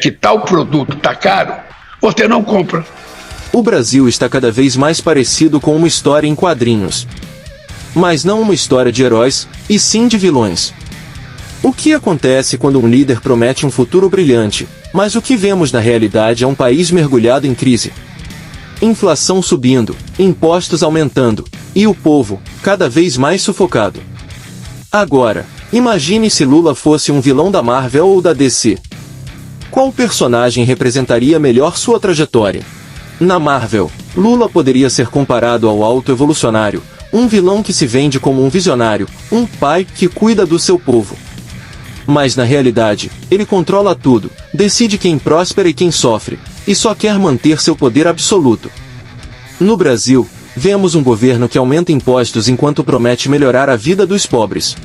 que tal produto está caro, você não compra. O Brasil está cada vez mais parecido com uma história em quadrinhos. Mas não uma história de heróis, e sim de vilões. O que acontece quando um líder promete um futuro brilhante, mas o que vemos na realidade é um país mergulhado em crise? Inflação subindo, impostos aumentando, e o povo, cada vez mais sufocado. Agora, imagine se Lula fosse um vilão da Marvel ou da DC. Qual personagem representaria melhor sua trajetória? Na Marvel, Lula poderia ser comparado ao autoevolucionário, um vilão que se vende como um visionário, um pai que cuida do seu povo. Mas na realidade, ele controla tudo, decide quem prospera e quem sofre, e só quer manter seu poder absoluto. No Brasil, vemos um governo que aumenta impostos enquanto promete melhorar a vida dos pobres.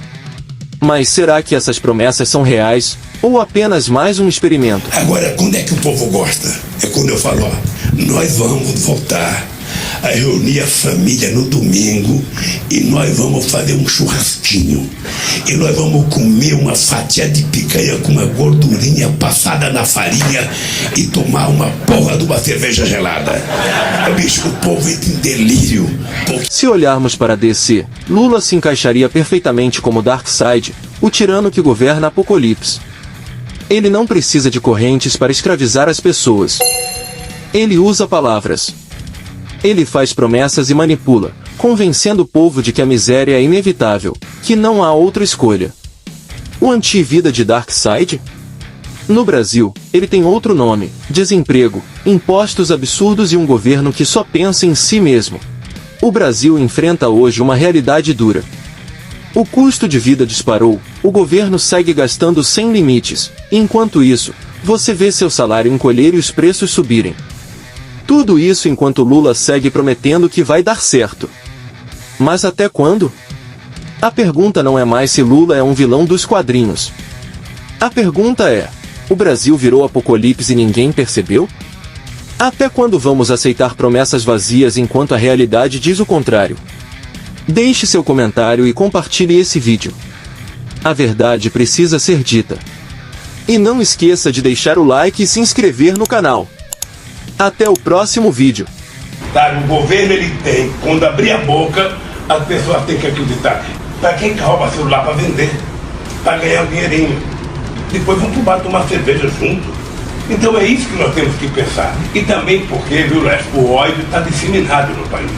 Mas será que essas promessas são reais, ou apenas mais um experimento? Agora, quando é que o povo gosta? É quando eu falo, nós vamos voltar a reunir a família no domingo e nós vamos fazer um churrasquinho. E nós vamos comer uma fatia de picanha com uma gordurinha passada na farinha e tomar uma porra de uma cerveja gelada. Bicho, o povo entra em delírio. Se olharmos para DC, Lula se encaixaria perfeitamente como Darkseid, o tirano que governa Apocalipse. Ele não precisa de correntes para escravizar as pessoas. Ele usa palavras. Ele faz promessas e manipula, convencendo o povo de que a miséria é inevitável, que não há outra escolha. O anti-vida de Darkseid? No Brasil, ele tem outro nome: desemprego, impostos absurdos e um governo que só pensa em si mesmo. O Brasil enfrenta hoje uma realidade dura. O custo de vida disparou, o governo segue gastando sem limites, e enquanto isso, você vê seu salário encolher e os preços subirem. Tudo isso enquanto Lula segue prometendo que vai dar certo. Mas até quando? A pergunta não é mais se Lula é um vilão dos quadrinhos. A pergunta é: o Brasil virou Apocalipse e ninguém percebeu? Até quando vamos aceitar promessas vazias enquanto a realidade diz o contrário? Deixe seu comentário e compartilhe esse vídeo. A verdade precisa ser dita. E não esqueça de deixar o like e se inscrever no canal. Até o próximo vídeo. Sabe, o governo ele tem, quando abrir a boca, as pessoas têm que acreditar. Para quem rouba celular para vender, para ganhar um dinheirinho. Depois vão pro bar tomar cerveja junto. Então é isso que nós temos que pensar. E também porque, viu, Leste, o ódio está disseminado no país.